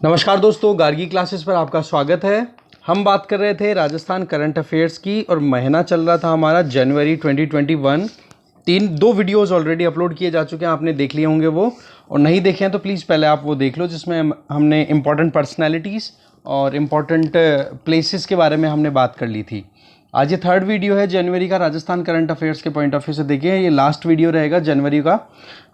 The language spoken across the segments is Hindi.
नमस्कार दोस्तों, गार्गी क्लासेस पर आपका स्वागत है। हम बात कर रहे थे राजस्थान करंट अफेयर्स की और महीना चल रहा था हमारा जनवरी 2021। दो वीडियोस ऑलरेडी अपलोड किए जा चुके हैं, आपने देख लिए होंगे वो, और नहीं देखे हैं तो प्लीज़ पहले आप वो देख लो, जिसमें हमने इम्पॉर्टेंट पर्सनैलिटीज़ और इम्पॉर्टेंट प्लेसेस के बारे में हमने बात कर ली थी। आज ये थर्ड वीडियो है जनवरी का राजस्थान करंट अफेयर्स के पॉइंट ऑफ व्यू से। देखिए, ये लास्ट वीडियो रहेगा जनवरी का,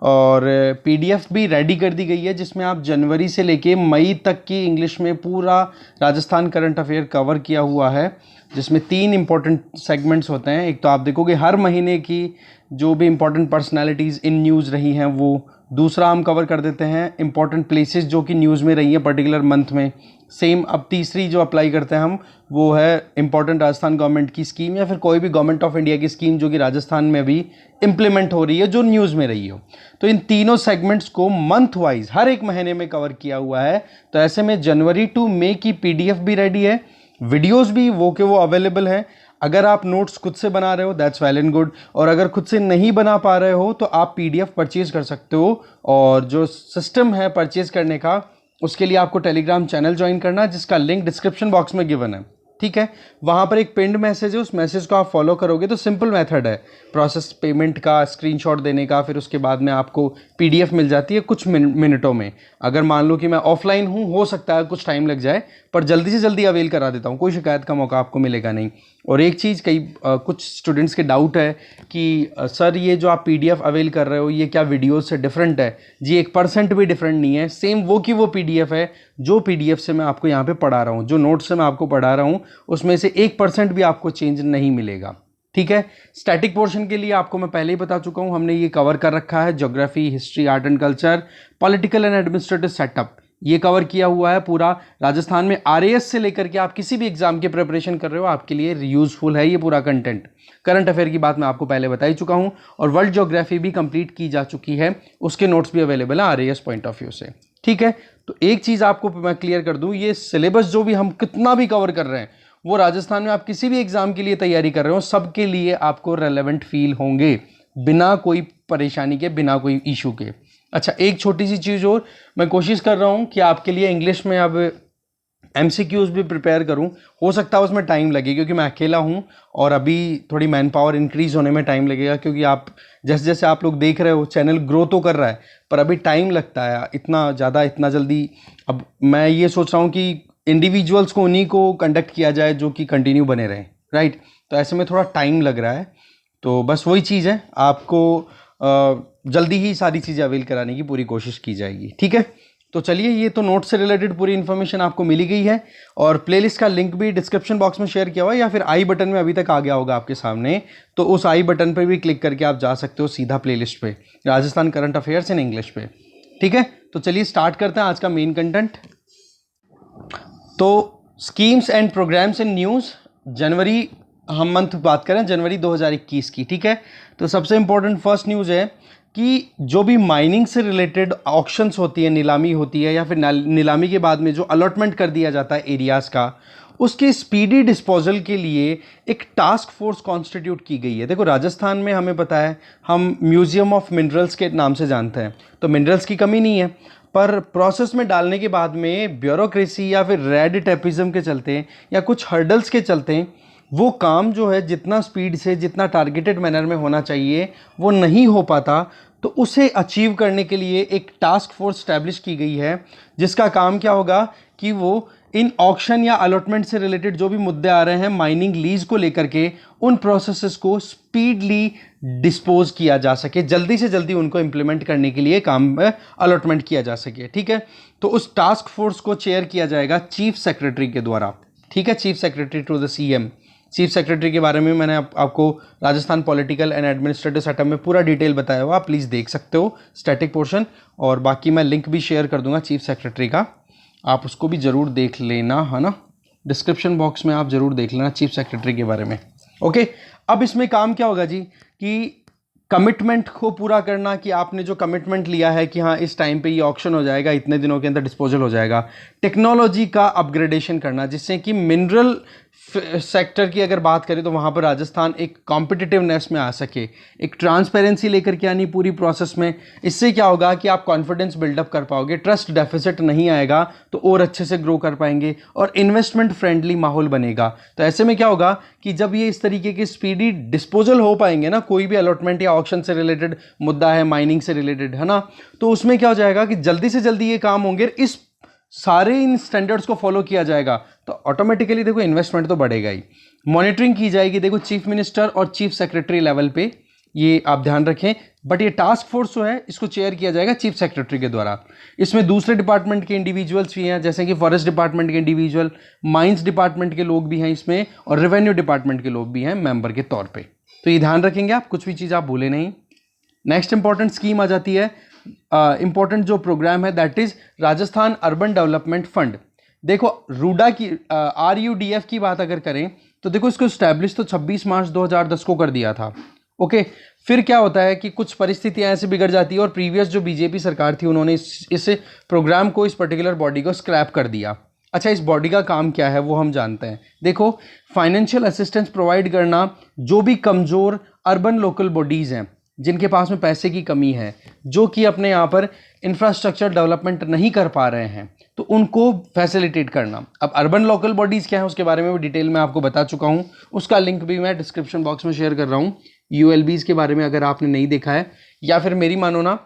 और पीडीएफ भी रेडी कर दी गई है जिसमें आप जनवरी से लेके मई तक की इंग्लिश में पूरा राजस्थान करंट अफेयर कवर किया हुआ है, जिसमें 3 इंपॉर्टेंट सेगमेंट्स होते हैं। एक तो आप देखोगे हर महीने की जो भी इंपॉर्टेंट पर्सनालिटीज़ इन न्यूज़ रही हैं वो, दूसरा हम कवर कर देते हैं इंपॉर्टेंट प्लेसेस जो कि न्यूज़ में रही हैं पर्टिकुलर मंथ में। सेम अब तीसरी जो अप्लाई करते हैं हम, वो है इंपॉर्टेंट राजस्थान गवर्नमेंट की स्कीम या फिर कोई भी गवर्नमेंट ऑफ इंडिया की स्कीम जो कि राजस्थान में भी इम्प्लीमेंट हो रही है, जो न्यूज़ में रही हो। तो इन तीनों सेगमेंट्स को मंथ वाइज हर एक महीने में कवर किया हुआ है। तो ऐसे में जनवरी टू मई की पीडीएफ भी रेडी है, वीडियोज़ भी वो के वो अवेलेबल है। अगर आप नोट्स खुद से बना रहे हो दैट्स वेल एंड गुड, और अगर खुद से नहीं बना पा रहे हो तो आप पीडीएफ परचेज कर सकते हो। और जो सिस्टम है परचेज करने का, उसके लिए आपको टेलीग्राम चैनल ज्वाइन करना है, जिसका लिंक डिस्क्रिप्शन बॉक्स में गिवन है। ठीक है, वहाँ पर एक पिंड मैसेज है, उस मैसेज को आप फॉलो करोगे तो सिंपल मेथड है प्रोसेस पेमेंट का, स्क्रीनशॉट देने का, फिर उसके बाद में आपको पीडीएफ मिल जाती है कुछ मिनटों में। अगर मान लो कि मैं ऑफलाइन हूँ, हो सकता है कुछ टाइम लग जाए, पर जल्दी से जल्दी अवेल करा देता हूँ, कोई शिकायत का मौका आपको मिलेगा नहीं। और एक चीज़, कुछ स्टूडेंट्स के डाउट है कि सर ये जो आप पीडीएफ अवेल कर रहे हो ये क्या वीडियो से डिफरेंट है? जी 1% भी डिफरेंट नहीं है, सेम वो की वो पीडीएफ है जो पीडीएफ से मैं आपको यहाँ पे पढ़ा रहा हूँ, जो नोट्स से मैं आपको पढ़ा रहा हूँ उसमें से 1% भी आपको चेंज नहीं मिलेगा। ठीक है, स्टैटिक पोर्शन के लिए आपको मैं पहले ही बता चुका हूँ, हमने ये कवर कर रखा है। Geography, history, art and culture, political and administrative setup, ये कवर किया हुआ है पूरा। राजस्थान में आरएएस से लेकर के आप किसी भी एग्जाम की प्रिपरेशन कर रहे हो, आपके लिए यूजफुल है ये पूरा कंटेंट। करंट अफेयर की बात मैं आपको पहले बता ही चुका हूं, और वर्ल्ड ज्योग्राफी भी कंप्लीट की जा चुकी है, उसके नोट्स भी अवेलेबल है आरएएस पॉइंट ऑफ व्यू से। ठीक है, तो एक चीज़ आपको मैं क्लियर कर दूं, ये सिलेबस जो भी हम कितना भी कवर कर रहे हैं वो राजस्थान में आप किसी भी एग्जाम के लिए तैयारी कर रहे हो, सबके लिए आपको रेलेवेंट फील होंगे, बिना कोई परेशानी के, बिना कोई इशू के। अच्छा, एक छोटी सी चीज़ और, मैं कोशिश कर रहा हूँ कि आपके लिए इंग्लिश में अब एमसीक्यूज भी प्रिपेयर करूँ। हो सकता है उसमें टाइम लगे क्योंकि मैं अकेला हूँ, और अभी थोड़ी मैन पावर इंक्रीज होने में टाइम लगेगा, क्योंकि आप जैसे जैसे आप लोग देख रहे हो चैनल ग्रो तो कर रहा है, पर अभी टाइम लगता है इतना ज़्यादा, इतना जल्दी। अब मैं ये सोच रहा हूँ कि इंडिविजुअल्स को उन्हीं को कंडक्ट किया जाए जो कि कंटिन्यू बने रहें, राइट? तो ऐसे में थोड़ा टाइम लग रहा है, तो बस वही चीज़ है, आपको जल्दी ही सारी चीज़ें अवेल कराने की पूरी कोशिश की जाएगी। ठीक है, तो चलिए, ये तो नोट से रिलेटेड पूरी इन्फॉर्मेशन आपको मिली गई है, और प्लेलिस्ट का लिंक भी डिस्क्रिप्शन बॉक्स में शेयर किया हुआ है, या फिर आई बटन में अभी तक आ गया होगा आपके सामने, तो उस आई बटन पर भी क्लिक करके आप जा सकते हो सीधा प्लेलिस्ट पे, Rajasthan current affairs in English पे। ठीक है, तो चलिए स्टार्ट करते हैं आज का मेन कंटेंट। तो schemes and programmes in news, जनवरी हम मंथ बात करें जनवरी 2021 की। ठीक है, तो सबसे इंपॉर्टेंट फर्स्ट न्यूज़ है कि जो भी माइनिंग से रिलेटेड ऑक्शंस होती है, नीलामी होती है, या फिर नीलामी के बाद में जो अलॉटमेंट कर दिया जाता है एरियाज़ का, उसके स्पीडी डिस्पोजल के लिए एक टास्क फोर्स कॉन्स्टिट्यूट की गई है। देखो, राजस्थान में हमें पता है, हम म्यूजियम ऑफ मिनरल्स के नाम से जानते हैं, तो मिनरल्स की कमी नहीं है, पर प्रोसेस में डालने के बाद में ब्यूरोक्रेसी या फिर रेड टेपिज्म के चलते या कुछ हर्डल्स के चलते वो काम जो है जितना स्पीड से, जितना टारगेटेड मैनर में होना चाहिए वो नहीं हो पाता। तो उसे अचीव करने के लिए एक टास्क फोर्स स्टैब्लिश की गई है, जिसका काम क्या होगा कि वो इन ऑक्शन या अलॉटमेंट से रिलेटेड जो भी मुद्दे आ रहे हैं माइनिंग लीज को लेकर के, उन प्रोसेसेस को स्पीडली डिस्पोज किया जा सके, जल्दी से जल्दी उनको इंप्लीमेंट करने के लिए काम अलॉटमेंट किया जा सके। ठीक है, तो उस टास्क फोर्स को चेयर किया जाएगा चीफ सेक्रेटरी के द्वारा। ठीक है, chief secretary to the CM. Chief secretary के बारे में मैंने आपको Rajasthan political and administrative setup में पूरा डिटेल बताया हुआ, आप प्लीज़ देख सकते हो स्टैटिक पोर्शन, और बाकी मैं लिंक भी शेयर कर दूंगा चीफ सेक्रेटरी का, आप उसको भी ज़रूर देख लेना, है ना? डिस्क्रिप्शन बॉक्स में आप ज़रूर देख लेना चीफ सेक्रेटरी के बारे में। ओके, अब इसमें काम क्या होगा जी कि कमिटमेंट को पूरा करना, कि आपने जो कमिटमेंट लिया है कि हाँ इस टाइम पे ये ऑक्शन हो जाएगा, इतने दिनों के अंदर डिस्पोजल हो जाएगा। टेक्नोलॉजी का अपग्रेडेशन करना, जिससे कि मिनरल सेक्टर की अगर बात करें तो वहाँ पर राजस्थान एक कॉम्पिटिटिवनेस में आ सके, एक ट्रांसपेरेंसी लेकर के आनी पूरी प्रोसेस में। इससे क्या होगा कि आप कॉन्फिडेंस बिल्डअप कर पाओगे, ट्रस्ट डेफिसिट नहीं आएगा तो और अच्छे से ग्रो कर पाएंगे और इन्वेस्टमेंट फ्रेंडली माहौल बनेगा। तो ऐसे में क्या होगा कि जब ये इस तरीके के स्पीडी डिस्पोजल हो पाएंगे ना, कोई भी अलॉटमेंट या ऑक्शन से रिलेटेड मुद्दा है, माइनिंग से रिलेटेड है ना, तो उसमें क्या हो जाएगा कि जल्दी से जल्दी ये काम होंगे, इस सारे इन स्टैंडर्ड्स को फॉलो किया जाएगा तो ऑटोमेटिकली देखो इन्वेस्टमेंट तो बढ़ेगा ही। मॉनिटरिंग की जाएगी, देखो चीफ मिनिस्टर और चीफ सेक्रेटरी लेवल पे, ये आप ध्यान रखें। बट ये टास्क फोर्स जो है इसको चेयर किया जाएगा चीफ सेक्रेटरी के द्वारा। इसमें दूसरे डिपार्टमेंट के इंडिविजुअल्स भी हैं, जैसे कि फॉरेस्ट डिपार्टमेंट के इंडिविजुअल, माइंस डिपार्टमेंट के लोग भी हैं इसमें, और रेवेन्यू डिपार्टमेंट के लोग भी हैं मेंबर के तौर पे। तो ये ध्यान रखेंगे आप, कुछ भी चीज़ आप भूले नहीं। नेक्स्ट इंपॉर्टेंट स्कीम आ जाती है, इंपॉर्टेंट जो प्रोग्राम है that is Rajasthan urban development fund. देखो रूडा की RUDF की बात अगर करें तो देखो इसको स्टैब्लिश तो 26 मार्च 2010 को कर दिया था। ओके, फिर क्या होता है कि कुछ परिस्थितियां ऐसे बिगड़ जाती है और प्रीवियस जो बीजेपी सरकार थी उन्होंने इस प्रोग्राम को, इस पर्टिकुलर बॉडी को स्क्रैप कर दिया। अच्छा, इस बॉडी का काम क्या है वो हम जानते हैं। देखो, फाइनेंशियल असिस्टेंस प्रोवाइड करना जो भी कमज़ोर अर्बन लोकल बॉडीज़ हैं जिनके पास में पैसे की कमी है, जो कि अपने यहाँ पर इंफ्रास्ट्रक्चर डेवलपमेंट नहीं कर पा रहे हैं, तो उनको फैसिलिटेट करना। अब अर्बन लोकल बॉडीज़ क्या है उसके बारे में भी डिटेल में आपको बता चुका हूँ, उसका लिंक भी मैं डिस्क्रिप्शन बॉक्स में शेयर कर रहा हूँ। ULBs के बारे में अगर आपने नहीं देखा है या फिर मेरी मानो ना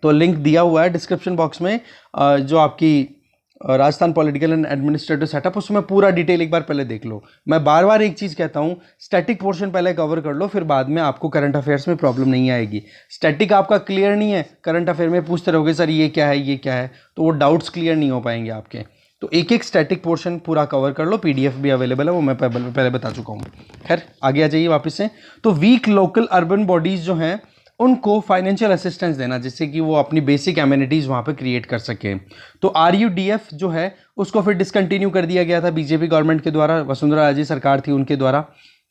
तो लिंक दिया हुआ है डिस्क्रिप्शन बॉक्स में, जो आपकी Rajasthan political and administrative setup, उसमें पूरा डिटेल एक बार पहले देख लो। मैं बार बार एक चीज़ कहता हूँ, स्टैटिक पोर्शन पहले कवर कर लो, फिर बाद में आपको करंट अफेयर्स में प्रॉब्लम नहीं आएगी। स्टैटिक आपका क्लियर नहीं है, करंट अफेयर में पूछते रहोगे सर ये क्या है ये क्या है, तो वो डाउट्स क्लियर नहीं हो पाएंगे आपके। तो एक एक स्टैटिक पोर्शन पूरा कवर कर लो, PDF भी अवेलेबल है, वो मैं पहले बता चुका हूँ। खैर आगे आ जाइए वापस से। तो वीक लोकल अर्बन बॉडीज़ जो हैं उनको फाइनेंशियल असिस्टेंस देना, जिससे कि वो अपनी बेसिक एमिनिटीज़ वहाँ पे क्रिएट कर सकें। तो RUDF जो है उसको फिर डिसकंटिन्यू कर दिया गया था बीजेपी गवर्नमेंट के द्वारा, वसुंधरा राजे सरकार थी उनके द्वारा।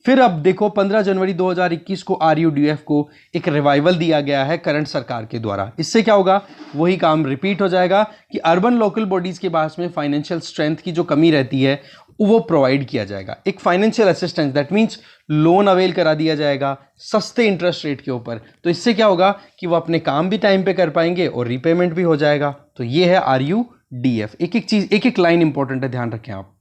फिर अब देखो 15 जनवरी 2021 को RUDF को एक रिवाइवल दिया गया है करंट सरकार के द्वारा। इससे क्या होगा, वही काम रिपीट हो जाएगा कि अर्बन लोकल बॉडीज़ के पास में फाइनेंशियल स्ट्रेंथ की जो कमी रहती है वो प्रोवाइड किया जाएगा। एक financial assistance, that means loan avail करा दिया जाएगा सस्ते इंटरेस्ट रेट के ऊपर। तो इससे क्या होगा कि वो अपने काम भी टाइम पे कर पाएंगे और रीपेमेंट भी हो जाएगा। तो ये है RUDF। एक एक चीज़, एक एक लाइन इंपॉर्टेंट है, ध्यान रखें आप।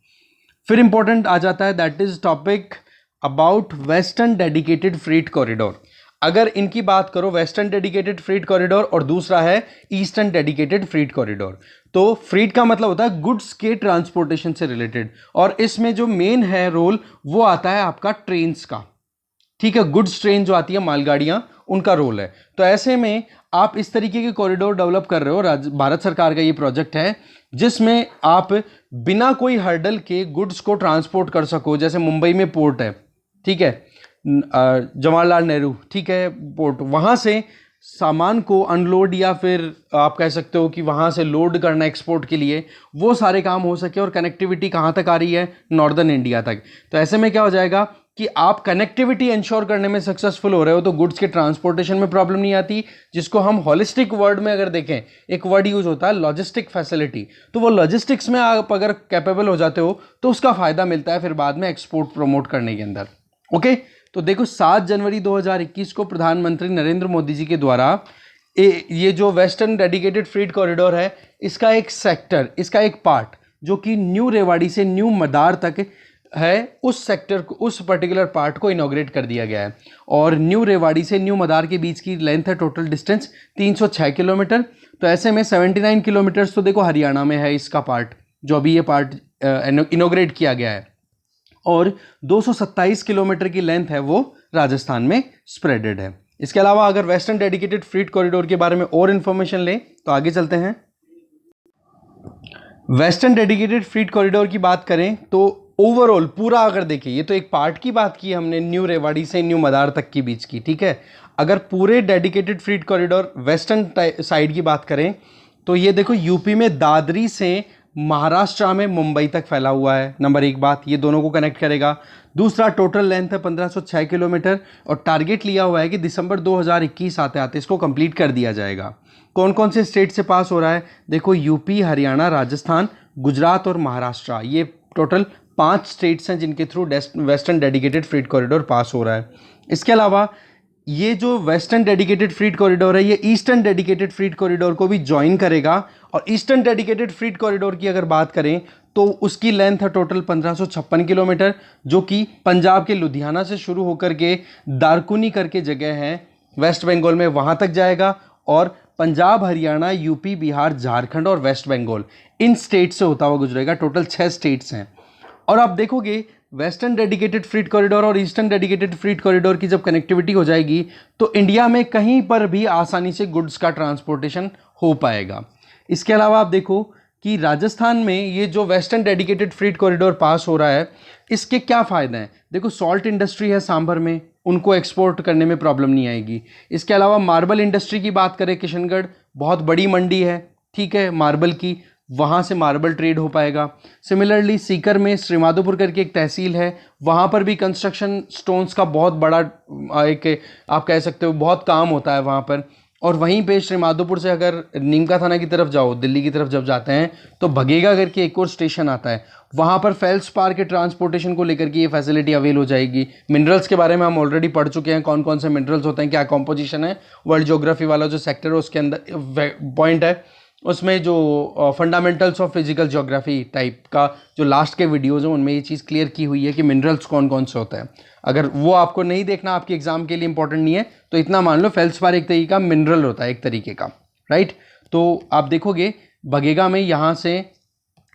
फिर इंपॉर्टेंट आ जाता है that is topic about western dedicated freight corridor. अगर इनकी बात करो, वेस्टर्न डेडिकेटेड फ्रीट कॉरिडोर और दूसरा है ईस्टर्न डेडिकेटेड फ्रीट कॉरिडोर। तो फ्रीट का मतलब होता है गुड्स के ट्रांसपोर्टेशन से रिलेटेड, और इसमें जो मेन है रोल वो आता है आपका ट्रेन्स का। ठीक है, गुड्स ट्रेन जो आती है, मालगाड़ियां, उनका रोल है। तो ऐसे में आप इस तरीके के कॉरिडोर डेवलप कर रहे हो, भारत सरकार का ये प्रोजेक्ट है जिसमें आप बिना कोई हर्डल के गुड्स को ट्रांसपोर्ट कर सको। जैसे मुंबई में पोर्ट है, ठीक है, जवाहरलाल नेहरू, ठीक है, पोर्ट, वहाँ से सामान को अनलोड या फिर आप कह सकते हो कि वहाँ से लोड करना एक्सपोर्ट के लिए, वो सारे काम हो सके। और कनेक्टिविटी कहाँ तक आ रही है, नॉर्दर्न इंडिया तक। तो ऐसे में क्या हो जाएगा कि आप कनेक्टिविटी इंश्योर करने में सक्सेसफुल हो रहे हो तो गुड्स के ट्रांसपोर्टेशन में प्रॉब्लम नहीं आती, जिसको हम हॉलिस्टिक वर्ड में अगर देखें, एक वर्ड यूज होता है लॉजिस्टिक फैसिलिटी। तो वो लॉजिस्टिक्स में आप अगर कैपेबल हो जाते हो तो उसका फायदा मिलता है फिर बाद में एक्सपोर्ट प्रमोट करने के अंदर। ओके, तो देखो 7 जनवरी 2021 को प्रधानमंत्री नरेंद्र मोदी जी के द्वारा ये जो वेस्टर्न डेडिकेटेड फ्रीट कॉरिडोर है, इसका एक सेक्टर, इसका एक पार्ट जो कि न्यू रेवाड़ी से न्यू मदार तक है, उस सेक्टर को, उस पर्टिकुलर पार्ट को इनॉग्रेट कर दिया गया है। और न्यू रेवाड़ी से न्यू मदार के बीच की लेंथ है टोटल डिस्टेंस 306 किलोमीटर। तो ऐसे में 79 किलोमीटर्स तो देखो हरियाणा में है इसका पार्ट, जो अभी ये पार्ट इनॉग्रेट किया गया है, और 227 किलोमीटर की लेंथ है वो राजस्थान में स्प्रेडेड है। इसके अलावा अगर वेस्टर्न डेडिकेटेड फ्रीट कॉरिडोर के बारे में और इन्फॉर्मेशन लें तो आगे चलते हैं। वेस्टर्न डेडिकेटेड फ्रीट कॉरिडोर की बात करें तो ओवरऑल पूरा अगर देखें, ये तो एक पार्ट की बात की हमने, न्यू रेवाड़ी से न्यू मदार तक की बीच की, ठीक है। अगर पूरे dedicated freight corridor western side की बात करें तो ये देखो यूपी में दादरी से महाराष्ट्र में मुंबई तक फैला हुआ है। नंबर एक बात, ये दोनों को कनेक्ट करेगा। दूसरा, टोटल लेंथ है 1506 किलोमीटर और टारगेट लिया हुआ है कि दिसंबर 2021 आते आते इसको कंप्लीट कर दिया जाएगा। कौन कौन से स्टेट से पास हो रहा है, देखो यूपी, हरियाणा, राजस्थान, गुजरात और महाराष्ट्र, ये टोटल 5 स्टेट्स हैं जिनके through western dedicated freight corridor पास हो रहा है। इसके अलावा ये जो वेस्टर्न डेडिकेटेड फ्रीट कॉरिडोर है ये ईस्टर्न डेडिकेटेड फ्रीट कॉरिडोर को भी ज्वाइन करेगा। और ईस्टर्न डेडिकेटेड फ्रीट कॉरिडोर की अगर बात करें तो उसकी लेंथ है टोटल 1556 किलोमीटर, जो कि पंजाब के लुधियाना से शुरू होकर के दारकुनी करके जगह है वेस्ट बंगाल में, वहाँ तक जाएगा। और पंजाब, हरियाणा, यूपी, बिहार, झारखंड और वेस्ट बंगाल, इन स्टेट से होता हुआ गुजरेगा। टोटल 6 स्टेट्स हैं। और आप देखोगे वेस्टर्न डेडिकेटेड फ्रीट कॉरिडोर और ईस्टर्न डेडिकेटेड फ्रीट कॉरिडोर की जब कनेक्टिविटी हो जाएगी तो इंडिया में कहीं पर भी आसानी से गुड्स का ट्रांसपोर्टेशन हो पाएगा। इसके अलावा आप देखो कि राजस्थान में ये जो वेस्टर्न डेडिकेटेड फ्रीट कॉरिडोर पास हो रहा है, इसके क्या फ़ायदे हैं। देखो, सॉल्ट इंडस्ट्री है सांभर में, उनको एक्सपोर्ट करने में प्रॉब्लम नहीं आएगी। इसके अलावा मार्बल इंडस्ट्री की बात करें, किशनगढ़ बहुत बड़ी मंडी है, ठीक है, मार्बल की, वहाँ से मार्बल ट्रेड हो पाएगा। सिमिलरली सीकर में श्रीमाधोपुर करके एक तहसील है, वहाँ पर भी कंस्ट्रक्शन स्टोन्स का बहुत बड़ा एक आप कह सकते हो बहुत काम होता है वहाँ पर। और वहीं पे श्रीमाधोपुर से अगर नीमका थाना की तरफ जाओ, दिल्ली की तरफ जब जाते हैं तो भगेगा करके एक और स्टेशन आता है, वहाँ पर फेल्सपार के ट्रांसपोर्टेशन को लेकर के ये फैसिलिटी अवेल हो जाएगी। मिनरल्स के बारे में हम ऑलरेडी पढ़ चुके हैं, कौन कौन से मिनरल्स होते हैं, क्या कॉम्पोजिशन है। वर्ल्ड ज्योग्राफी वाला जो सेक्टर है उसके अंदर पॉइंट है, उसमें जो fundamentals of physical geography type का जो लास्ट के वीडियोज़ हैं उनमें ये चीज़ क्लियर की हुई है कि मिनरल्स कौन कौन से होते हैं। अगर वो आपको नहीं देखना, आपके एग्जाम के लिए इंपॉर्टेंट नहीं है, तो इतना मान लो फेल्सपार एक तरीके का मिनरल होता है, एक तरीके का, राइट। तो आप देखोगे बगेगा में यहाँ से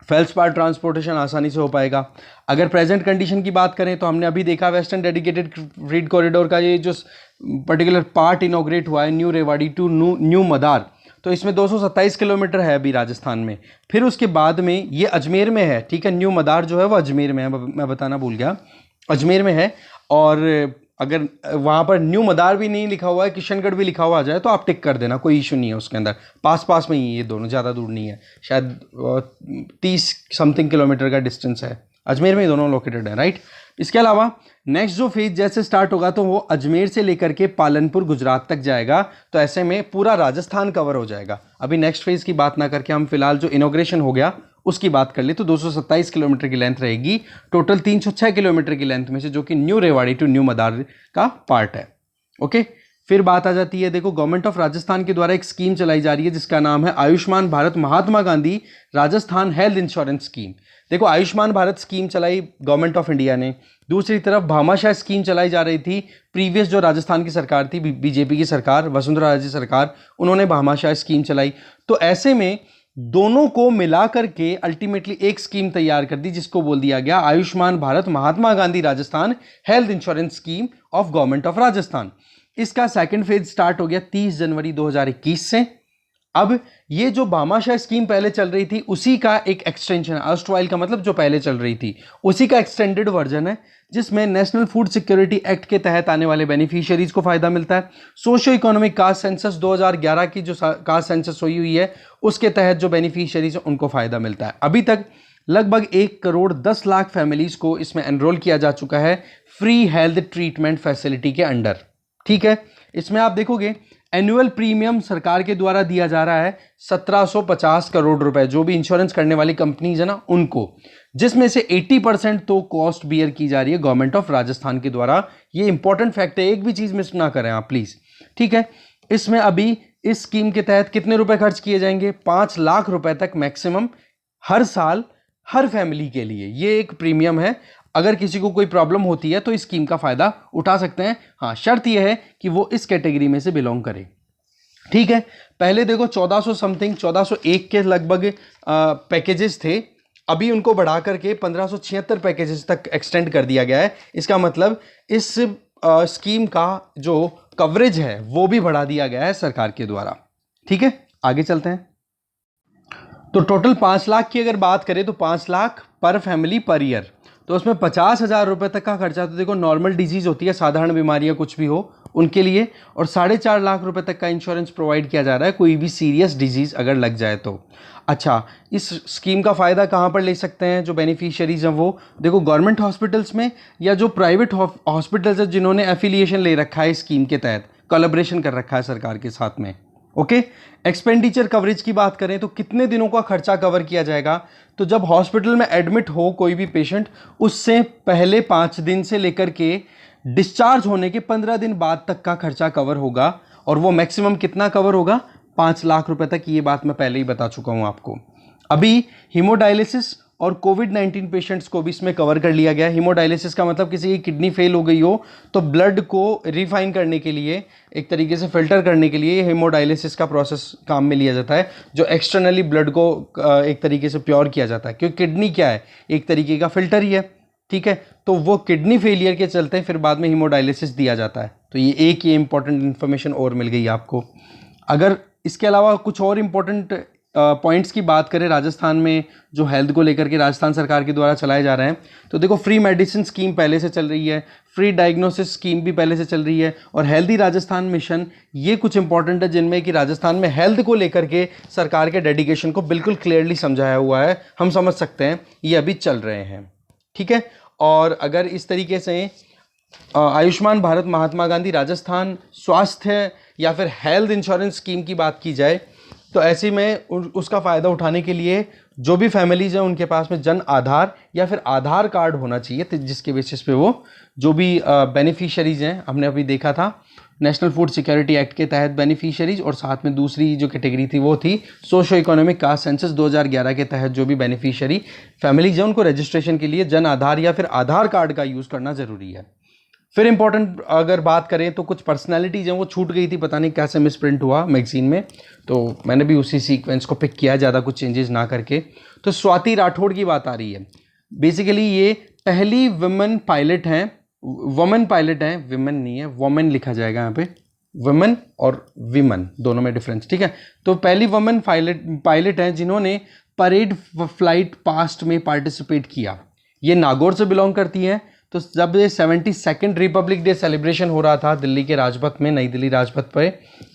फेल्सपार ट्रांसपोर्टेशन आसानी से हो पाएगा। अगर प्रेजेंट कंडीशन की बात करें तो हमने अभी देखा वेस्टर्न डेडिकेटेड फ्रीट कॉरिडोर का ये जो पर्टिकुलर पार्ट इनॉग्रेट हुआ है, न्यू रेवाड़ी टू न्यू मदार, तो इसमें 227 किलोमीटर है अभी राजस्थान में। फिर उसके बाद में ये अजमेर में है, ठीक है, न्यू मदार जो है वो अजमेर में है, मैं बताना भूल गया, अजमेर में है। और अगर वहाँ पर न्यू मदार भी नहीं लिखा हुआ है, किशनगढ़ भी लिखा हुआ आ जाए तो आप टिक कर देना, कोई इशू नहीं है उसके अंदर, पास पास में ही ये दोनों, ज़्यादा दूर नहीं है, शायद 30 समथिंग किलोमीटर का डिस्टेंस है, अजमेर में ही दोनों लोकेटेड है, राइट। इसके अलावा नेक्स्ट जो फेज जैसे स्टार्ट होगा तो वो अजमेर से लेकर के पालनपुर गुजरात तक जाएगा, तो ऐसे में पूरा राजस्थान कवर हो जाएगा। अभी नेक्स्ट फेज की बात ना करके हम फिलहाल जो इनॉग्रेशन हो गया उसकी बात कर ले तो 227 किलोमीटर की लेंथ रहेगी, टोटल 306 किलोमीटर की लेंथ में से, जो कि न्यू रेवाड़ी टू न्यू मदार का पार्ट है। ओके, फिर बात आ जाती है, देखो गवर्नमेंट ऑफ राजस्थान के द्वारा एक स्कीम चलाई जा रही है जिसका नाम है Ayushman Bharat Mahatma Gandhi Rajasthan health insurance scheme. देखो, आयुष्मान भारत स्कीम चलाई गवर्नमेंट ऑफ इंडिया ने, दूसरी तरफ भामाशाह स्कीम चलाई जा रही थी, प्रीवियस जो राजस्थान की सरकार थी, बीजेपी की सरकार, वसुंधरा राजे सरकार, उन्होंने भामाशाह स्कीम चलाई। तो ऐसे में दोनों को मिला करके अल्टीमेटली एक स्कीम तैयार कर दी जिसको बोल दिया गया Ayushman Bharat Mahatma Gandhi Rajasthan health insurance scheme of government of Rajasthan. इसका सेकंड फेज स्टार्ट हो गया 30 जनवरी 2021 से। अब ये जो भामाशाह स्कीम पहले चल रही थी उसी का एक एक्सटेंशन है, अर्स्टवाइल का मतलब जो पहले चल रही थी उसी का एक्सटेंडेड वर्जन है, जिसमें नेशनल फूड सिक्योरिटी एक्ट के तहत आने वाले बेनिफिशियरीज को फायदा मिलता है। सोशियो इकोनॉमिक कास्ट सेंसस 2011 की जो कास्ट सेंसस हुई है उसके तहत जो बेनिफिशियरीज है उनको फायदा मिलता है। अभी तक लगभग 1,10,00,000 फैमिलीज को इसमें एनरोल किया जा चुका है फ्री हेल्थ ट्रीटमेंट फैसिलिटी के अंडर, ठीक है। इसमें आप देखोगे एनुअल प्रीमियम सरकार के द्वारा दिया जा रहा है 1750 करोड़ रुपए, जो भी इंश्योरेंस करने वाली कंपनीज है ना उनको, जिसमें से 80% तो कॉस्ट बियर की जा रही है गवर्नमेंट ऑफ राजस्थान के द्वारा। ये इंपॉर्टेंट फैक्ट है, एक भी चीज मिस ना करें आप प्लीज, ठीक है। इसमें अभी इस स्कीम के तहत कितने रुपए खर्च किए जाएंगे, 5 लाख रुपए तक मैक्सिमम हर साल हर फैमिली के लिए। ये एक प्रीमियम है, अगर किसी को कोई प्रॉब्लम होती है तो इस स्कीम का फायदा उठा सकते हैं। हाँ, शर्त यह है कि वो इस कैटेगरी में से बिलोंग करे, ठीक है। पहले देखो 1400 समथिंग 1401 के लगभग पैकेजेस थे, अभी उनको बढ़ा करके 1576 पैकेजेस तक एक्सटेंड कर दिया गया है। इसका मतलब इस स्कीम का जो कवरेज है वो भी बढ़ा दिया गया है सरकार के द्वारा, ठीक है। आगे चलते हैं। तो टोटल 5 लाख की अगर बात करें तो 5 लाख पर फैमिली पर ईयर, तो उसमें 50,000 रुपए तक का खर्चा तो देखो नॉर्मल डिजीज होती है, साधारण बीमारियां कुछ भी हो उनके लिए, और 4.5 लाख रुपए तक का इंश्योरेंस प्रोवाइड किया जा रहा है कोई भी सीरियस डिजीज अगर लग जाए तो। अच्छा, इस स्कीम का फायदा कहां पर ले सकते हैं जो बेनिफिशियरीज हैं वो, देखो गवर्नमेंट हॉस्पिटल्स में या जो प्राइवेट हॉस्पिटल्स है जिन्होंने एफिलिएशन ले रखा है स्कीम के तहत, कोलैबोरेशन कर रखा है सरकार के साथ में, ओके। एक्सपेंडिचर कवरेज की बात करें तो कितने दिनों का खर्चा कवर किया जाएगा, तो जब हॉस्पिटल में एडमिट हो कोई भी पेशेंट, उससे पहले 5 दिन से लेकर के डिस्चार्ज होने के 15 दिन बाद तक का खर्चा कवर होगा। और वो मैक्सिमम कितना कवर होगा, 5 लाख रुपए तक। ये बात मैं पहले ही बता चुका हूं आपको। अभी हीमोडायलिसिस और कोविड-19 पेशेंट्स को भी इसमें कवर कर लिया गया है। हीमोडायलिसिस का मतलब किसी की किडनी फेल हो गई हो तो ब्लड को रिफाइन करने के लिए, एक तरीके से फिल्टर करने के लिए हीमोडायलिसिस का प्रोसेस काम में लिया जाता है, जो एक्सटर्नली ब्लड को एक तरीके से प्योर किया जाता है, क्योंकि किडनी क्या है, एक तरीके का फिल्टर ही है। ठीक है, तो वो किडनी फेलियर के चलते फिर बाद में हीमोडायलिसिस दिया जाता है। तो ये एक ये इंपॉर्टेंट इन्फॉर्मेशन और मिल गई आपको। अगर इसके अलावा कुछ और इंपॉर्टेंट पॉइंट्स की बात करें राजस्थान में, जो हेल्थ को लेकर के राजस्थान सरकार के द्वारा चलाए जा रहे हैं, तो देखो फ्री मेडिसिन स्कीम पहले से चल रही है, फ्री डायग्नोसिस स्कीम भी पहले से चल रही है, और हेल्दी राजस्थान मिशन, ये कुछ इंपॉर्टेंट है जिनमें कि राजस्थान में हेल्थ को लेकर के सरकार के डेडिकेशन को बिल्कुल क्लियरली समझाया हुआ है। हम समझ सकते हैं ये अभी चल रहे हैं। ठीक है, और अगर इस तरीके से आयुष्मान भारत महात्मा गांधी राजस्थान स्वास्थ्य या फिर हेल्थ इंश्योरेंस स्कीम की बात की जाए, तो ऐसे में उसका फ़ायदा उठाने के लिए जो भी फैमिलीज़ हैं उनके पास में जन आधार या फिर आधार कार्ड होना चाहिए, तो जिसके बेसिस पे वो जो भी बेनिफिशियरीज़ हैं, हमने अभी देखा था नेशनल फूड सिक्योरिटी एक्ट के तहत बेनिफिशियरीज, और साथ में दूसरी जो कैटेगरी थी वो थी सोशो इकोनॉमिक कास्ट सेंसस 2011 के तहत जो भी बेनिफिशियरी फैमिलीज हैं उनको रजिस्ट्रेशन के लिए जन आधार या फिर आधार कार्ड का यूज़ करना ज़रूरी है। फिर इंपॉर्टेंट अगर बात करें तो कुछ पर्सनैलिटीज हैं वो छूट गई थी, पता नहीं कैसे मिसप्रिंट हुआ मैगजीन में, तो मैंने भी उसी सीक्वेंस को पिक किया, ज़्यादा कुछ चेंजेस ना करके। तो स्वाति राठौड़ की बात आ रही है। बेसिकली ये पहली वुमेन पायलट हैं, वुमेन पायलट हैं, विमेन नहीं है, वुमेन लिखा जाएगा यहाँ पे, वुमेन और विमन दोनों में डिफरेंस। ठीक है, तो पहली वुमेन पायलट हैं जिन्होंने परेड फ्लाइट पास्ट में पार्टिसिपेट किया। ये नागौर से बिलोंग करती हैं। तो जब ये 72nd रिपब्लिक डे सेलिब्रेशन हो रहा था दिल्ली के राजपथ में, नई दिल्ली राजपथ पर,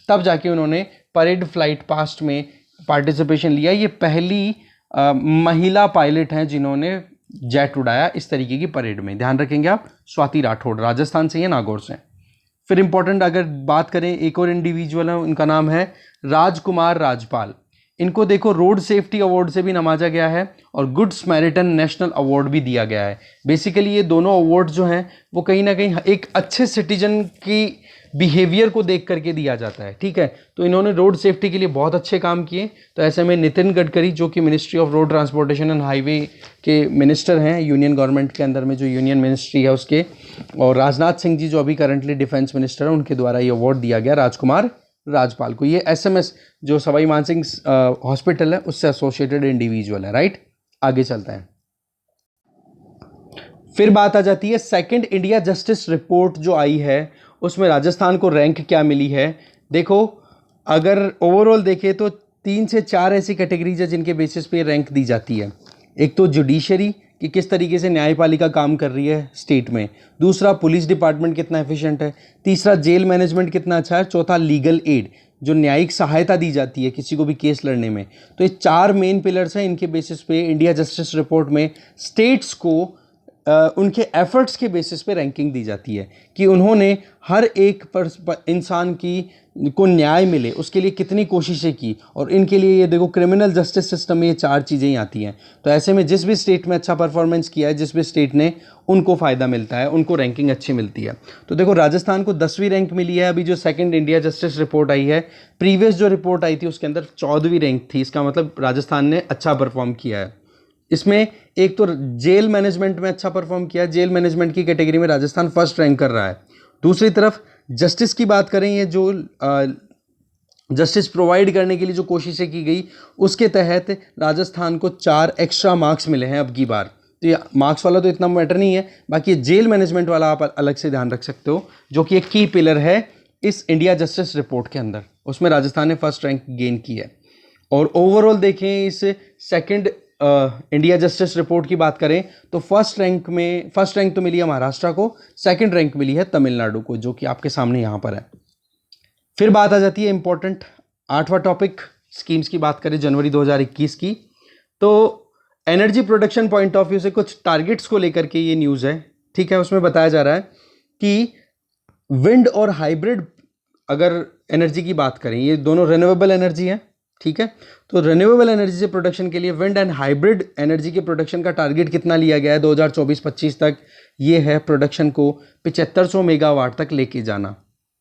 तब जाके उन्होंने परेड फ्लाइट पास्ट में पार्टिसिपेशन लिया। ये पहली महिला पायलट हैं जिन्होंने जेट उड़ाया इस तरीके की परेड में। ध्यान रखेंगे आप, स्वाति राठौड़ राजस्थान से या नागौर से। फिर इंपॉर्टेंट अगर बात करें, एक और इंडिविजुअल है, उनका नाम है राजकुमार राजपाल। इनको देखो रोड सेफ्टी अवार्ड से भी नवाजा गया है और गुड स्मैरिटन नेशनल अवार्ड भी दिया गया है। बेसिकली ये दोनों अवार्ड जो हैं वो कहीं ना कहीं एक अच्छे सिटीजन की बिहेवियर को देख करके दिया जाता है। ठीक है, तो इन्होंने रोड सेफ्टी के लिए बहुत अच्छे काम किए। तो ऐसे में नितिन गडकरी जो कि ministry of road transportation and highway के मिनिस्टर हैं, यूनियन गवर्नमेंट के अंदर में जो यूनियन मिनिस्ट्री है उसके, और राजनाथ सिंह जी जो अभी करंटली डिफेंस मिनिस्टर हैं, उनके द्वारा ये अवार्ड दिया गया राजकुमार राजपाल को। ये SMS जो सवाई मानसिंह हॉस्पिटल है उससे एसोसिएटेड इंडिविजुअल है। राइट, आगे चलते हैं। फिर बात आ जाती है सेकंड इंडिया जस्टिस रिपोर्ट जो आई है उसमें राजस्थान को रैंक क्या मिली है। देखो अगर ओवरऑल देखें तो 3 से 4 ऐसी कैटेगरीज है जिनके बेसिस पे रैंक दी जाती है। एक तो जुडिशरी कि किस तरीके से न्यायपालिका काम कर रही है स्टेट में, दूसरा पुलिस डिपार्टमेंट कितना एफिशिएंट है, तीसरा जेल मैनेजमेंट कितना अच्छा है, चौथा लीगल एड जो न्यायिक सहायता दी जाती है किसी को भी केस लड़ने में। तो ये 4 मेन पिलर्स हैं, इनके बेसिस पे इंडिया जस्टिस रिपोर्ट में स्टेट्स को उनके एफर्ट्स के बेसिस पे रैंकिंग दी जाती है कि उन्होंने हर एक इंसान की को न्याय मिले उसके लिए कितनी कोशिशें की। और इनके लिए ये देखो क्रिमिनल जस्टिस सिस्टम में ये 4 चीज़ें ही आती हैं। तो ऐसे में जिस भी स्टेट में अच्छा परफॉर्मेंस किया है, जिस भी स्टेट ने, उनको फ़ायदा मिलता है, उनको रैंकिंग अच्छी मिलती है। तो देखो राजस्थान को 10वीं रैंक मिली है अभी जो सेकंड इंडिया जस्टिस रिपोर्ट आई है। प्रीवियस जो रिपोर्ट आई थी उसके अंदर 14वीं रैंक थी। इसका मतलब राजस्थान ने अच्छा परफॉर्म किया है। इसमें एक तो जेल मैनेजमेंट में अच्छा परफॉर्म किया, जेल मैनेजमेंट की कैटेगरी में राजस्थान फर्स्ट रैंक कर रहा है। दूसरी तरफ जस्टिस की बात करें, ये जो जस्टिस प्रोवाइड करने के लिए जो कोशिशें की गई उसके तहत राजस्थान को 4 एक्स्ट्रा मार्क्स मिले हैं अब की बार। तो ये मार्क्स वाला तो इतना मैटर नहीं है, बाकी जेल मैनेजमेंट वाला आप अलग से ध्यान रख सकते हो जो कि एक की पिलर है इस इंडिया जस्टिस रिपोर्ट के अंदर। उसमें राजस्थान ने फर्स्ट रैंक गेन की है। और ओवरऑल देखें इस सेकंड इंडिया जस्टिस रिपोर्ट की बात करें तो फर्स्ट रैंक तो मिली है महाराष्ट्र को, सेकंड रैंक मिली है तमिलनाडु को, जो कि आपके सामने यहाँ पर है। फिर बात आ जाती है इंपॉर्टेंट 8वां टॉपिक, स्कीम्स की बात करें जनवरी 2021 की। तो energy production point of view से कुछ टारगेट्स को लेकर के ये न्यूज़ है। ठीक है, उसमें बताया जा रहा है कि विंड और हाइब्रिड अगर एनर्जी की बात करें, ये दोनों रिन्यूएबल एनर्जी है, ठीक है। तो रिन्यूएबल एनर्जी से प्रोडक्शन के लिए विंड एंड हाइब्रिड एनर्जी के प्रोडक्शन का टारगेट कितना लिया गया है 2024-25 तक? ये है प्रोडक्शन को 7500 मेगावाट तक लेके जाना,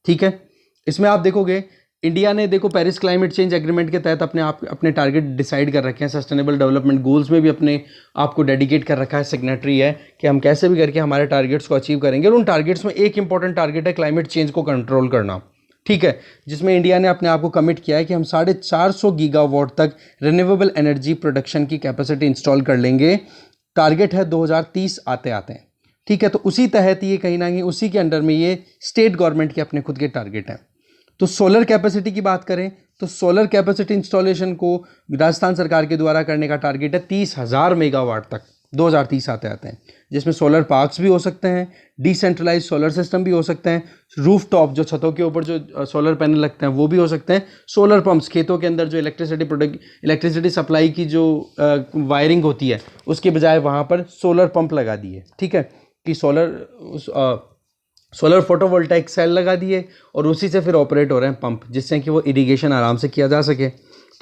ठीक है। इसमें आप देखोगे इंडिया ने देखो पेरिस क्लाइमेट चेंज एग्रीमेंट के तहत अपने टारगेट डिसाइड कर रखे हैं, सस्टेनेबल डेवलपमेंट गोल्स में भी अपने आप को डेडिकेट कर रखा है, सिग्नेटरी है कि हम कैसे भी करके हमारे टारगेट्स को अचीव करेंगे। और उन टारगेट्स में एक इंपॉर्टेंट टारगेट है क्लाइमेट चेंज को कंट्रोल करना, ठीक है, जिसमें इंडिया ने अपने आप को कमिट किया है कि हम 450 गीगावाट तक रिन्यूएबल एनर्जी प्रोडक्शन की कैपेसिटी इंस्टॉल कर लेंगे। टारगेट है 2030 आते आते, ठीक है। तो उसी तहत ये कहीं ना कहीं उसी के अंडर में ये स्टेट गवर्नमेंट के अपने खुद के टारगेट हैं। तो सोलर कैपेसिटी की बात करें तो सोलर कैपेसिटी इंस्टॉलेशन को राजस्थान सरकार के द्वारा करने का टारगेट है 30,000 मेगावाट तक 2030 आते आते हैं, जिसमें सोलर पार्क्स भी हो सकते हैं, डिसेंट्रलाइज सोलर सिस्टम भी हो सकते हैं, रूफ टॉप जो छतों के ऊपर जो सोलर पैनल लगते हैं वो भी हो सकते हैं, सोलर पंप्स खेतों के अंदर जो इलेक्ट्रिसिटी सप्लाई की जो वायरिंग होती है उसके बजाय वहाँ पर सोलर पंप लगा दिए, ठीक है, कि सोलर फोटोवोल्टाइक सेल लगा दिए और उसी से फिर ऑपरेट हो रहे हैं पंप, जिससे कि वो इरिगेशन आराम से किया जा सके।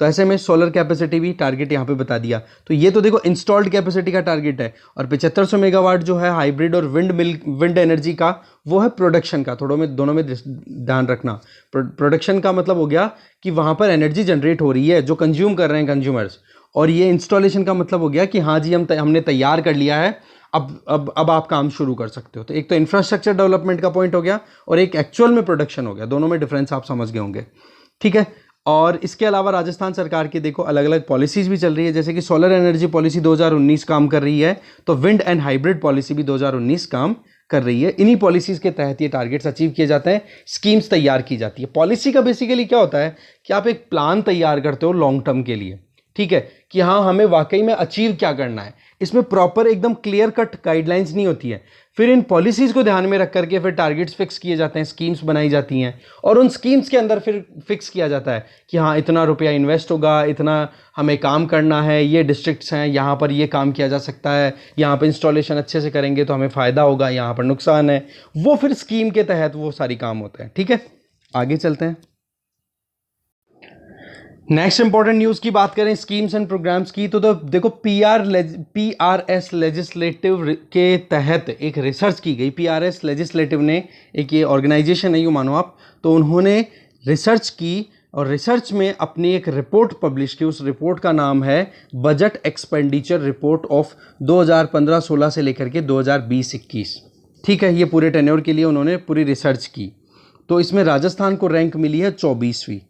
तो ऐसे में सोलर कैपेसिटी भी टारगेट यहाँ पे बता दिया। तो ये तो देखो इंस्टॉल्ड कैपेसिटी का टारगेट है, और 7500 मेगावाट जो है हाइब्रिड और विंड एनर्जी का, वो है प्रोडक्शन का। दोनों में ध्यान रखना। प्रोडक्शन का मतलब हो गया कि वहाँ पर एनर्जी जनरेट हो रही है जो कंज्यूम कर रहे हैं कंज्यूमर्स, और ये इंस्टॉलेशन का मतलब हो गया कि हाँ जी हमने तैयार कर लिया है, अब आप काम शुरू कर सकते हो। तो एक तो इंफ्रास्ट्रक्चर डेवलपमेंट का पॉइंट हो गया और एक एक्चुअल में प्रोडक्शन हो गया, दोनों में डिफरेंस आप समझ गए होंगे, ठीक है। और इसके अलावा राजस्थान सरकार की देखो अलग अलग पॉलिसीज़ भी चल रही है, जैसे कि सोलर एनर्जी पॉलिसी 2019 काम कर रही है, तो विंड एंड हाइब्रिड पॉलिसी भी 2019 काम कर रही है। इन्हीं पॉलिसीज़ के तहत ये टारगेट्स अचीव किए जाते हैं, स्कीम्स तैयार की जाती है। पॉलिसी का बेसिकली क्या होता है कि आप एक प्लान तैयार करते हो लॉन्ग टर्म के लिए, ठीक है, कि हाँ हमें वाकई में अचीव क्या करना है। इसमें प्रॉपर एकदम क्लियर कट गाइडलाइंस नहीं होती है। फिर इन पॉलिसीज़ को ध्यान में रख करके फिर टारगेट्स फिक्स किए जाते हैं, स्कीम्स बनाई जाती हैं, और उन स्कीम्स के अंदर फिर फिक्स किया जाता है कि हाँ इतना रुपया इन्वेस्ट होगा, इतना हमें काम करना है, ये डिस्ट्रिक्ट्स हैं यहाँ पर ये काम किया जा सकता है, यहाँ पर इंस्टॉलेशन अच्छे से करेंगे तो हमें फ़ायदा होगा, यहाँ पर नुकसान है, वो फिर स्कीम के तहत वो सारी काम होते हैं, ठीक है। आगे चलते हैं। नेक्स्ट इंपॉर्टेंट न्यूज़ की बात करें स्कीम्स एंड प्रोग्राम्स की, तो देखो PRS लेजिस्लेटिव के तहत एक रिसर्च की गई। PRS लेजिस्लेटिव ने, एक ये ऑर्गेनाइजेशन है यूँ मानो आप, तो उन्होंने रिसर्च की और रिसर्च में अपनी एक रिपोर्ट पब्लिश की। उस रिपोर्ट का नाम है बजट एक्सपेंडिचर रिपोर्ट ऑफ 2015-16 से लेकर के 2020-21, ठीक है। ये पूरे टेन्योर के लिए उन्होंने पूरी रिसर्च की। तो इसमें राजस्थान को रैंक मिली है 24वीं।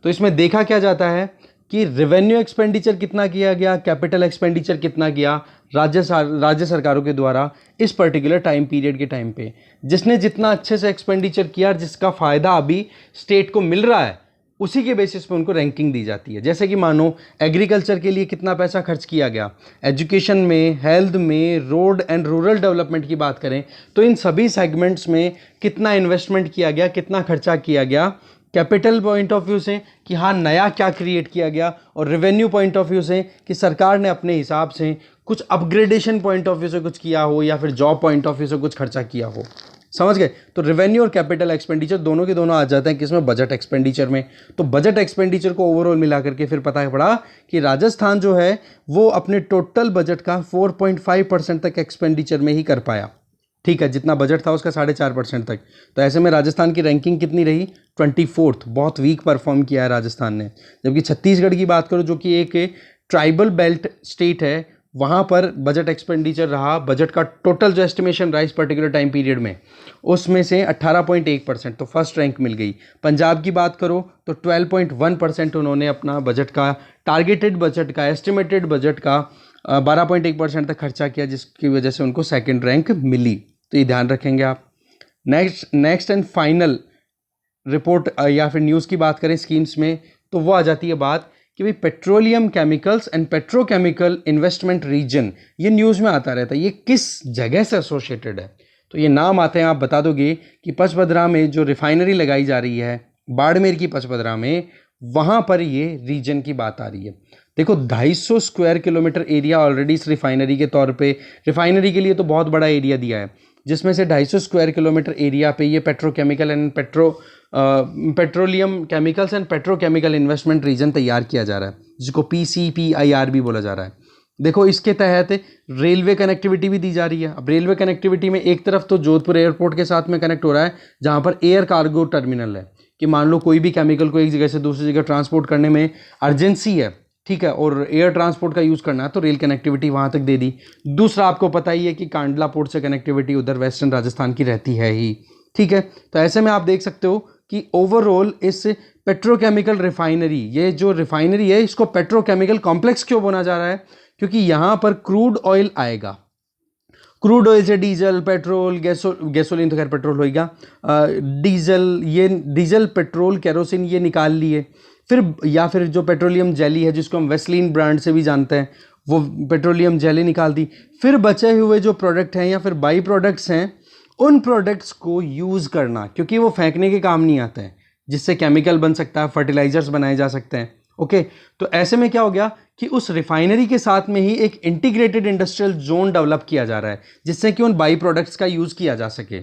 तो इसमें देखा क्या जाता है कि रेवेन्यू एक्सपेंडिचर कितना किया गया, कैपिटल एक्सपेंडिचर कितना किया राज्य सरकारों के द्वारा इस पर्टिकुलर टाइम पीरियड के टाइम पे। जिसने जितना अच्छे से एक्सपेंडिचर किया, जिसका फ़ायदा अभी स्टेट को मिल रहा है, उसी के बेसिस पे उनको रैंकिंग दी जाती है। जैसे कि मानो एग्रीकल्चर के लिए कितना पैसा खर्च किया गया, एजुकेशन में, हेल्थ में, रोड एंड रूरल डेवलपमेंट की बात करें तो इन सभी सेगमेंट्स में कितना इन्वेस्टमेंट किया गया, कितना खर्चा किया गया, कैपिटल पॉइंट ऑफ व्यू से कि हाँ नया क्या क्रिएट किया गया, और रेवेन्यू पॉइंट ऑफ व्यू से कि सरकार ने अपने हिसाब से कुछ अपग्रेडेशन पॉइंट ऑफ व्यू से कुछ किया हो, या फिर जॉब पॉइंट ऑफ व्यू से कुछ खर्चा किया हो। समझ गए? तो रेवेन्यू और कैपिटल एक्सपेंडिचर दोनों के दोनों आ जाते हैं किसमें, बजट एक्सपेंडिचर में। तो बजट एक्सपेंडिचर को ओवरऑल मिला करके फिर पता पड़ा कि राजस्थान जो है वो अपने टोटल बजट का 4.5% तक एक्सपेंडिचर में ही कर पाया, ठीक है, जितना बजट था उसका 4.5% तक। तो ऐसे में राजस्थान की रैंकिंग कितनी रही, 24th। बहुत वीक परफॉर्म किया है राजस्थान ने। जबकि छत्तीसगढ़ की बात करो जो कि एक ट्राइबल बेल्ट स्टेट है, वहाँ पर बजट एक्सपेंडिचर रहा, बजट का टोटल जो एस्टिमेशन रहा इस पर्टिकुलर टाइम पीरियड में, उसमें से 18.1%, तो फर्स्ट रैंक मिल गई। पंजाब की बात करो तो 12.1% उन्होंने अपना बजट का, टारगेटेड बजट का, एस्टिमेटेड बजट का 12.1% तक खर्चा किया, जिसकी वजह से उनको सेकंड रैंक मिली। तो ये ध्यान रखेंगे आप। नेक्स्ट एंड फाइनल रिपोर्ट या फिर न्यूज़ की बात करें स्कीम्स में, तो वो आ जाती है बात कि भाई petroleum chemicals and petrochemical investment region, ये न्यूज़ में आता रहता है, ये किस जगह से एसोसिएटेड है। तो ये नाम आते हैं, आप बता दोगे कि पचपदरा में जो रिफाइनरी लगाई जा रही है, बाड़मेर की पचपदरा में, वहाँ पर ये रीजन की बात आ रही है। देखो 250 स्क्वायर किलोमीटर एरिया ऑलरेडी इस रिफाइनरी के तौर पे, रिफाइनरी के लिए तो बहुत बड़ा एरिया दिया है, जिसमें से 250 स्क्वायर किलोमीटर एरिया पे ये petrochemical and petroleum chemicals and petrochemical investment region तैयार किया जा रहा है, जिसको PCPIR भी बोला जा रहा है। देखो इसके तहत रेलवे कनेक्टिविटी भी दी जा रही है। अब रेलवे कनेक्टिविटी में एक तरफ तो जोधपुर एयरपोर्ट के साथ में कनेक्ट हो रहा है, जहाँ पर एयर कार्गो टर्मिनल है कि मान लो कोई भी केमिकल को एक जगह से दूसरी जगह ट्रांसपोर्ट करने में अर्जेंसी है, ठीक है, और एयर ट्रांसपोर्ट का यूज़ करना है तो रेल कनेक्टिविटी वहाँ तक दे दी। दूसरा आपको पता ही है कि कांडला पोर्ट से कनेक्टिविटी उधर वेस्टर्न राजस्थान की रहती है ही, ठीक है। तो ऐसे में आप देख सकते हो कि ओवरऑल इस पेट्रोकेमिकल रिफाइनरी, ये जो रिफाइनरी है इसको पेट्रोकेमिकल कॉम्प्लेक्स क्यों बोला जा रहा है, क्योंकि यहाँ पर क्रूड ऑयल आएगा। क्रूड ऑयल से डीजल, पेट्रोल, गैसोलीन तो खैर पेट्रोल होगा, डीजल पेट्रोल केरोसिन ये निकाल लिए, फिर या फिर जो पेट्रोलियम जेली है जिसको हम वेस्लीन ब्रांड से भी जानते हैं, वो पेट्रोलियम जेली निकाल दी। फिर बचे हुए जो प्रोडक्ट हैं या फिर बाई प्रोडक्ट्स हैं, उन प्रोडक्ट्स को यूज़ करना, क्योंकि वो फेंकने के काम नहीं आते हैं, जिससे केमिकल बन सकता है, फर्टिलाइजर्स बनाए जा सकते हैं। ओके, तो ऐसे में क्या हो गया कि उस रिफाइनरी के साथ में ही एक इंटीग्रेटेड इंडस्ट्रियल जोन डेवलप किया जा रहा है, जिससे कि उन बाई प्रोडक्ट्स का यूज़ किया जा सके,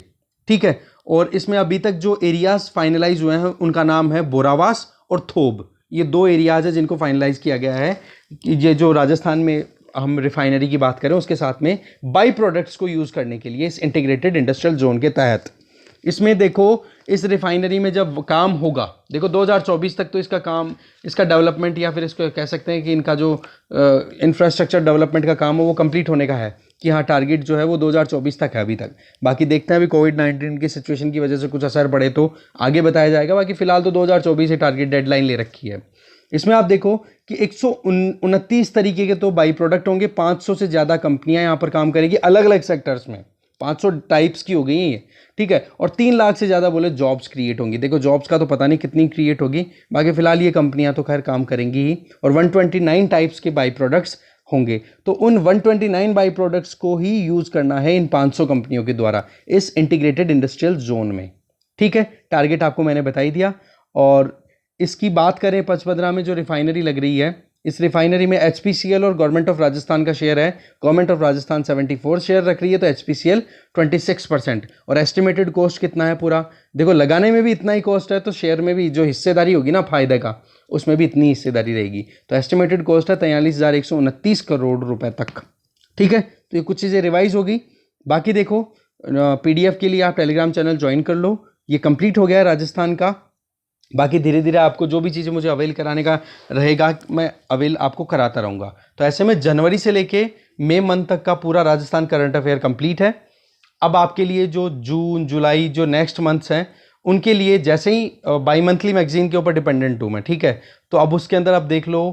ठीक है। और इसमें अभी तक जो एरियाज फाइनलाइज हुए हैं उनका नाम है बोरावास और थोब। ये 2 एरियाज है जिनको फाइनलाइज किया गया है कि ये जो राजस्थान में हम रिफाइनरी की बात करें उसके साथ में बाई प्रोडक्ट्स को यूज़ करने के लिए इस इंटीग्रेटेड इंडस्ट्रियल जोन के तहत। इसमें देखो इस रिफाइनरी में जब काम होगा, देखो 2024 तक तो इसका काम, इसका डेवलपमेंट या फिर इसको कह सकते हैं कि इनका जो इंफ्रास्ट्रक्चर डेवलपमेंट का काम हो वो कंप्लीट होने का है कि हाँ टारगेट जो है वो 2024 तक है अभी तक। बाकी देखते हैं अभी कोविड-19 की सिचुएशन की वजह से कुछ असर पड़े तो आगे बताया जाएगा, बाकी फिलहाल तो 2024 से टारगेट डेडलाइन ले रखी है। इसमें आप देखो कि 129 तरीके के तो बाई प्रोडक्ट होंगे, 500 से ज़्यादा कंपनियां यहाँ पर काम करेंगी अलग अलग सेक्टर्स में, 500 टाइप्स की हो गई हैं ये, ठीक है। और 3 लाख से ज़्यादा बोले जॉब्स क्रिएट होंगी। देखो जॉब्स का तो पता नहीं कितनी क्रिएट होगी, बाकी फिलहाल ये कंपनियां तो खैर काम करेंगी ही। और 129 टाइप्स के बाई प्रोडक्ट्स होंगे, तो उन 129 बाई प्रोडक्ट्स को ही यूज़ करना है इन 500 कंपनियों के द्वारा इस इंटीग्रेटेड इंडस्ट्रियल जोन में, ठीक है। टारगेट आपको मैंने बता ही दिया। और इसकी बात करें पचपदरा में जो रिफाइनरी लग रही है, इस रिफाइनरी में HPCL और गवर्नमेंट ऑफ राजस्थान का शेयर है। गवर्नमेंट ऑफ राजस्थान 74 शेयर रख रही है, तो HPCL 26%। और एस्टिमेटेड कॉस्ट कितना है पूरा, देखो लगाने में भी इतना ही कॉस्ट है, तो शेयर में भी जो हिस्सेदारी होगी ना फायदे का, उसमें भी इतनी हिस्सेदारी रहेगी। तो एस्टिमेटेड कॉस्ट है 43,129 करोड़ रुपए तक, ठीक है। तो ये कुछ चीज़ें रिवाइज होगी। बाकी देखो PDF के लिए आप टेलीग्राम चैनल ज्वाइन कर लो, ये कंप्लीट हो गया है राजस्थान का। बाकी धीरे धीरे आपको जो भी चीज़ें मुझे अवेल कराने का रहेगा मैं अवेल आपको कराता रहूँगा। तो ऐसे में जनवरी से लेके मई मंथ तक का पूरा राजस्थान करंट अफेयर कंप्लीट है। अब आपके लिए जो जून जुलाई जो नेक्स्ट मंथ्स हैं उनके लिए जैसे ही बाई मंथली मैगजीन के ऊपर डिपेंडेंट हूँ मैं, ठीक है। तो अब उसके अंदर आप देख लो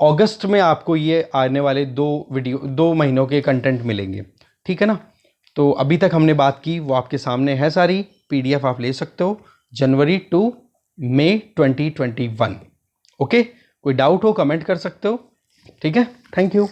अगस्त में आपको ये आने वाले 2 महीनों के कंटेंट मिलेंगे, ठीक है ना। तो अभी तक हमने बात की वो आपके सामने है सारी, PDF आप ले सकते हो जनवरी टू मई 2021। ओके, कोई डाउट हो कमेंट कर सकते हो, ठीक है। Thank you.